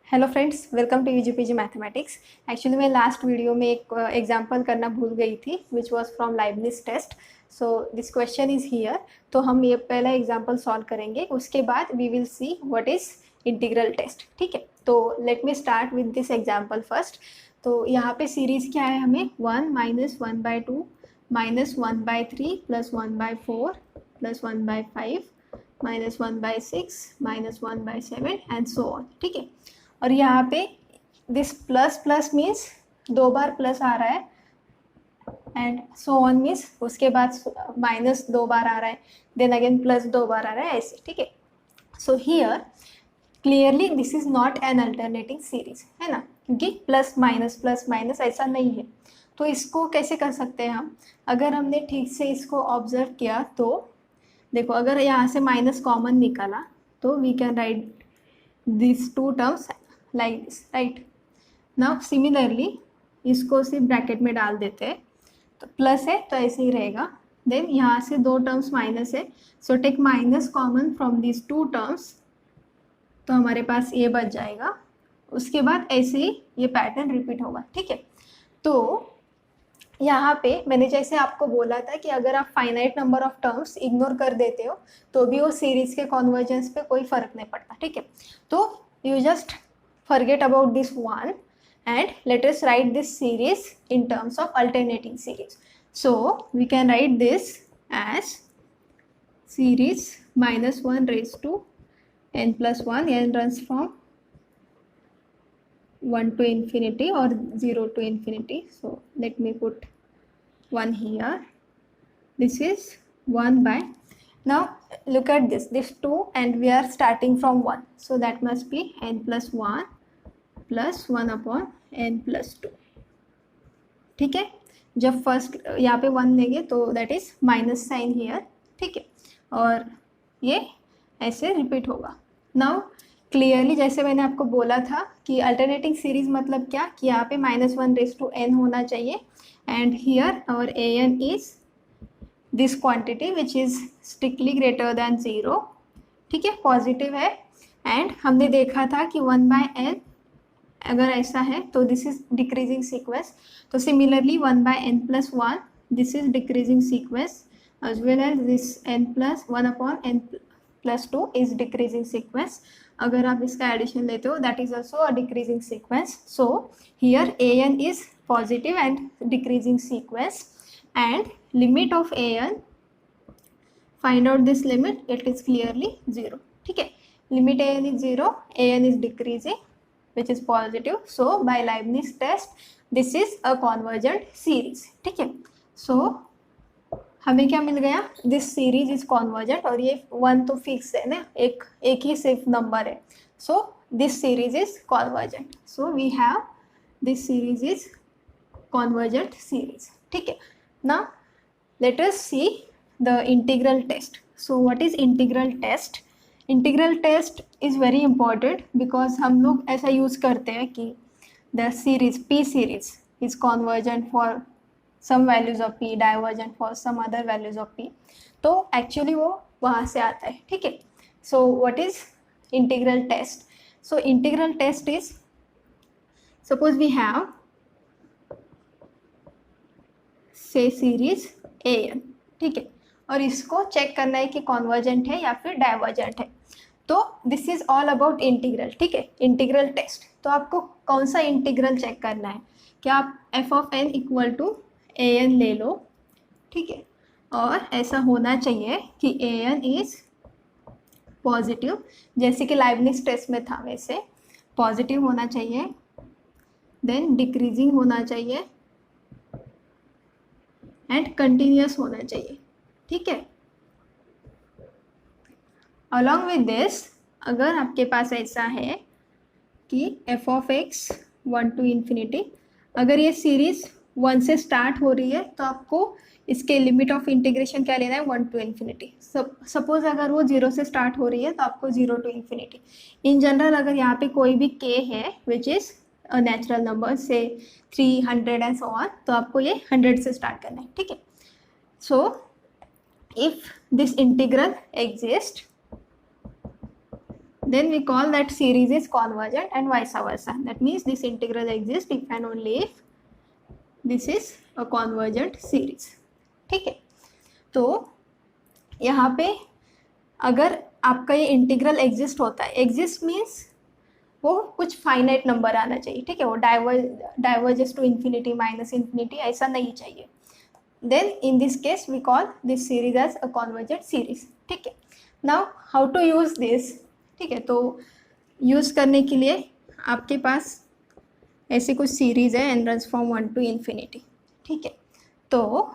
Hello friends, welcome to UGPG mathematics. Actually मैं last video में एक एग्जांपल करना भूल गई थी which was from Leibniz test. So this question is here. तो हम ये पहला एग्जांपल सॉल्व करेंगे, उसके बाद we will see what is integral test. ठीक है, तो let me start with this example first. तो यहाँ पे सीरीज क्या है, हमें 1 minus 1/2 minus 1/3 plus 1/4 plus 1/5 minus 1/6 minus 1/7 and so on. ठीक है, और यहाँ पे दिस प्लस प्लस मीन्स 2 बार प्लस आ रहा है एंड सो ऑन मीन्स उसके बाद माइनस 2 बार आ रहा है, देन अगेन प्लस 2 बार आ रहा है, ऐसे। ठीक है, so here clearly this is not an alternating series, है ना, क्योंकि प्लस माइनस ऐसा नहीं है। तो इसको कैसे कर सकते हैं हम? अगर हमने ठीक से इसको ऑब्जर्व किया तो देखो, अगर यहाँ से माइनस कॉमन निकाला तो we can write these two terms like this, right? now similarly इसको सिर्फ ब्रैकेट में डाल देते हैं, तो प्लस है तो ऐसे ही रहेगा। देन यहाँ से दो टर्म्स माइनस है, so take minus common from this two terms, तो हमारे पास ये बच जाएगा। उसके बाद ऐसे ही ये पैटर्न रिपीट होगा। ठीक है, तो यहाँ पे मैंने जैसे आपको बोला था कि अगर आप finite number of terms ignore कर देते हो तो भी वो सीरीज के कॉन्वर्जेंस पे कोई फर्क नहीं पड़ता। ठीक है, तो you just forget about this one and let us write this series in terms of alternating series. So we can write this as series -1 raised to n plus 1, n runs from 1 to infinity or 0 to infinity. So let me put 1 here. This is 1 by, now look at this 2 and we are starting from 1, so that must be n plus 1 plus 1 upon n plus 2. ठीक है, जब first यहाँ पे 1 लेंगे तो that is minus sign here. ठीक है, और ये ऐसे रिपीट होगा। नाउ क्लियरली जैसे मैंने आपको बोला था कि अल्टरनेटिंग सीरीज मतलब क्या, कि यहाँ पे -1 raised to n होना चाहिए and here our an is this quantity which is strictly greater than 0। ठीक है, पॉजिटिव है। एंड हमने देखा था कि 1/n अगर ऐसा है तो दिस इज डिक्रीजिंग सीक्वेंस, तो similarly 1/n plus 1 this is decreasing sequence as well as this n plus 1 upon n plus 2 is decreasing sequence. अगर आप इसका एडिशन लेते हो that is also a decreasing sequence. So here an is positive and decreasing sequence and limit of an, find out this limit, it is clearly 0. ठीक है, limit an is 0, an is decreasing which is positive. So by Leibniz test this is a convergent series. ठीक है, so हमें क्या मिल गया, this series is convergent, और ये 1 तो फिक्स है ना, एक ही सिर्फ नंबर है। So this series is convergent, so we have this series is convergent series. ठीक है, now let us see the integral test. So what is integral test? Integral test is very important because हम लोग ऐसा use करते हैं कि the series P series is convergent for some values of p, divergent for some other values of p, तो actually वो वहाँ से आता है। ठीक है, so what is integral test? So integral test is, suppose we have say series an, ठीक है, और इसको चेक करना है कि कॉन्वर्जेंट है या फिर डाइवर्जेंट है। तो this is all about integral. ठीक है, इंटीग्रल टेस्ट। तो आपको कौन सा इंटीग्रल चेक करना है? क्या आप F of N equal to an ले लो, ठीक है, और ऐसा होना चाहिए कि an इज पॉजिटिव, जैसे कि लाइबनिज टेस्ट में था वैसे पॉजिटिव होना चाहिए, देन डिक्रीजिंग होना चाहिए एंड कंटिन्यूस होना चाहिए। ठीक है, अलॉन्ग विद दिस अगर आपके पास ऐसा है कि F of x 1 to infinity, अगर ये सीरीज 1 से स्टार्ट हो रही है तो आपको इसके लिमिट ऑफ इंटीग्रेशन क्या लेना है, 1 to infinity। सपोज अगर वो 0 से स्टार्ट हो रही है तो आपको 0 to infinity। इन जनरल अगर यहाँ पे कोई भी k है विच इज़ नेचुरल नंबर से 300 एंड सो ऑन, तो आपको ये 100 से स्टार्ट करना है। ठीक है, so if this integral exist then we call that series is convergent and vice versa. That means this integral exists if and only if this is a convergent series. ठीक है, तो यहाँ पे अगर आपका ये इंटीग्रल एग्जिस्ट होता है, एग्जिस्ट मीन्स वो कुछ फाइनाइट नंबर आना चाहिए, ठीक है, वो diverges to infinity minus infinity ऐसा नहीं चाहिए, then in this case we call this series as a convergent series. ठीक है, now how to use this. ठीक है, तो यूज़ करने के लिए आपके पास ऐसी कुछ सीरीज़ है n runs from 1 to infinity. ठीक है, तो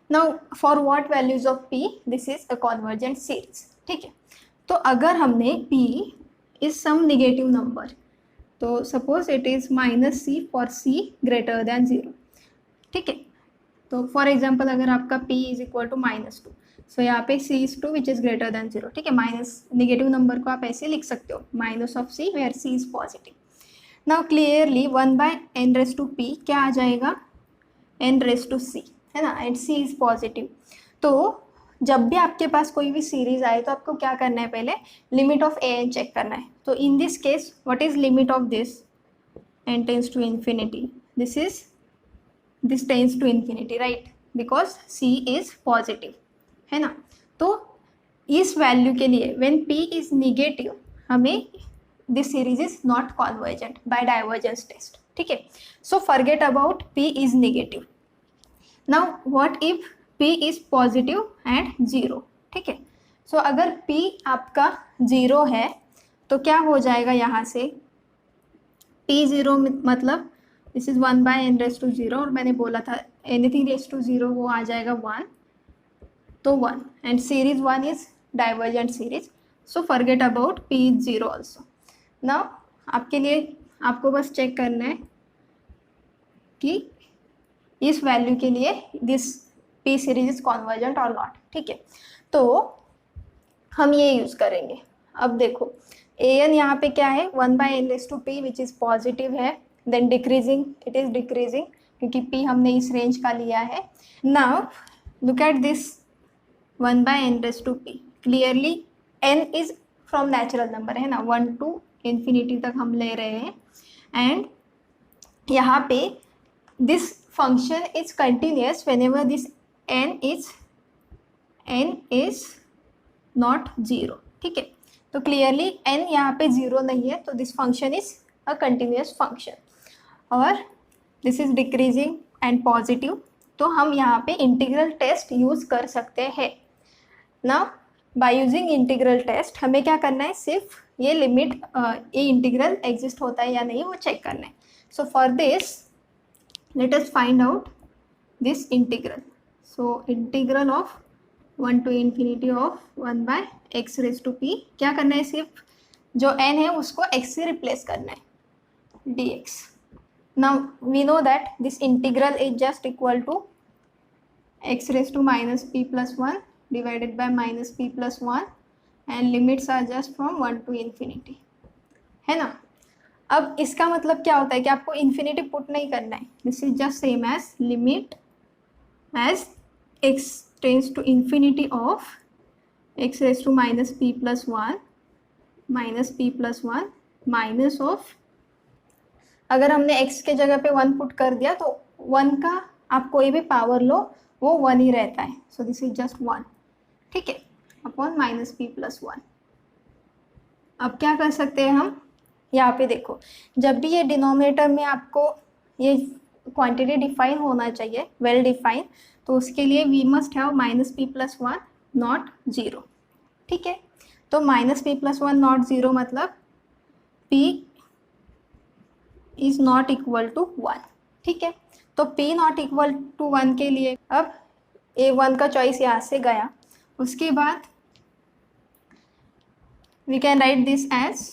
now for what values of p this is a convergent series. ठीक है, तो अगर हमने p is some negative number, तो suppose it is -c for c greater than 0. ठीक है, तो फॉर एग्जाम्पल अगर आपका p is equal to -2, so यहाँ पे c is 2 which is greater than 0. ठीक है, माइनस नेगेटिव नंबर को आप ऐसे लिख सकते हो, minus of c where c is positive. Now clearly 1/n raise to p क्या आ जाएगा, n रेज टू c, है ना, एंड c इज पॉजिटिव. तो जब भी आपके पास कोई भी सीरीज आए तो आपको क्या करना है, पहले लिमिट ऑफ an चेक करना है. तो in this case what is limit of this, n tends to infinity, this tends to infinity, right, because c is positive, है ना. तो इस वैल्यू के लिए व्हेन p इज निगेटिव हमें this series is not convergent by divergence test. ठीक है, so forget about p is negative. Now what if p is positive and 0. ठीक है, सो अगर p आपका 0 है तो क्या हो जाएगा, यहाँ से p 0 मतलब this is 1/n raise to 0, और मैंने बोला था एनीथिंग रेज टू 0 वो आ जाएगा 1, तो 1, and series 1 is divergent series, so forget about p is 0 also. Now आपके लिए आपको बस चेक करना है कि इस वैल्यू के लिए this p series is convergent और नॉट. ठीक है, तो हम ये यूज़ करेंगे. अब देखो an यहाँ पे क्या है, 1/n raise to p which is positive है, then decreasing, it is decreasing क्योंकि p हमने इस रेंज का लिया है. Now look at this 1/n raise to p, clearly n is from natural number, है ना, 1 to इन्फिनिटी तक हम ले रहे हैं, एंड यहाँ पे this function is continuous whenever this n is not 0. ठीक है, तो क्लियरली n यहाँ पे 0 नहीं है, तो this function is a continuous function, और this is decreasing and positive, तो हम यहाँ पे इंटीग्रल टेस्ट यूज़ कर सकते हैं. Now by using integral test हमें क्या करना है, सिर्फ ये लिमिट ये इंटीग्रल एग्जिस्ट होता है या नहीं वो चेक करना है. So for this let us find out this integral. So integral of 1 to infinity of 1/x raise to p, क्या करना है, सिर्फ जो n है उसको x से रिप्लेस करना है, dx. Now we know that this integral is just equal to x raise to -p + 1 divided by -p + 1, and limits are just from 1 to infinity, है ना. अब इसका मतलब क्या होता है कि आपको इन्फिनिटी पुट नहीं करना है, this is just same as limit as x tends to infinity of x raise to -p + 1 -p + 1 minus of, अगर हमने x के जगह पे 1 पुट कर दिया तो 1 का आप कोई भी पावर लो वो 1 ही रहता है, सो दिस इज जस्ट 1. ठीक है, अपॉन -p + 1. अब क्या कर सकते हैं हम, यहाँ पे देखो जब भी ये डिनोमिनेटर में आपको ये क्वांटिटी डिफाइन होना चाहिए, वेल डिफाइन, तो उसके लिए we must have -p + 1 not 0. ठीक है, तो -p + 1 नॉट 0 मतलब p is not equal to 1. ठीक है, तो p नॉट इक्वल टू 1 के लिए अब a1 का चॉइस यहाँ से गया. उसके बाद we can write this as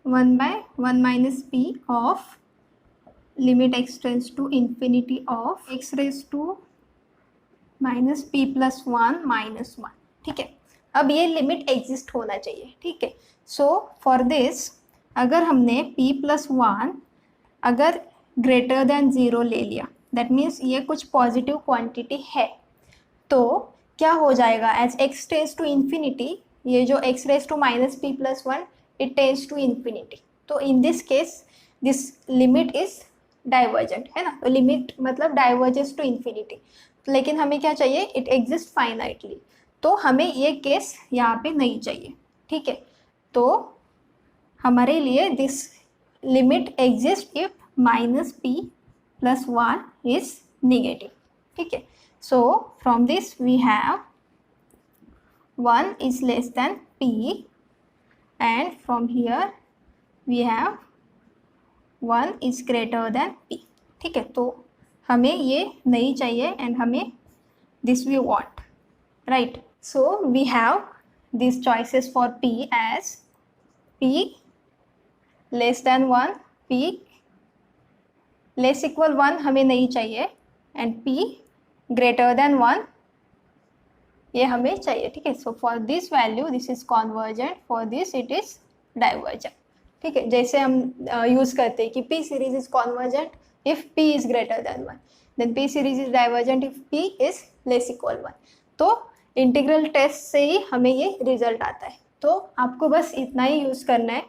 1/1 - p of limit x tends to infinity of x raise to -p + 1 -1. ठीक है, अब ये लिमिट एग्जिस्ट होना चाहिए. ठीक है, सो फॉर दिस अगर हमने p + 1 अगर ग्रेटर देन 0 ले लिया, दैट मीन्स ये कुछ पॉजिटिव क्वांटिटी है, तो क्या हो जाएगा, as x tends to infinity ये जो x raise to minus p plus 1 it tends to infinity, तो in this case this limit is divergent है ना, तो लिमिट मतलब डाइवर्जेंस टू इन्फिनिटी, लेकिन हमें क्या चाहिए, इट एग्जिस्ट फाइनाइटली, तो हमें ये केस यहाँ पे नहीं चाहिए, ठीक है। तो हमारे लिए this limit exist if minus p plus 1 is negative, ठीक है। So from this we have 1 is less than p and from here we have 1 is greater than p, ठीक है। तो हमें ये नहीं चाहिए and हमें this we want, right? So we have these choices for p as p less than 1, p less equal 1 हमें नहीं चाहिए and p greater than 1 ये हमें चाहिए, ठीक है। So for this value this is convergent, for this it is divergent, ठीक है। जैसे हम यूज करते हैं कि P series is convergent if P is greater than 1, then P series is divergent if P is less equal 1। तो integral test से ही हमें ये रिजल्ट आता है, तो आपको बस इतना ही यूज करना है।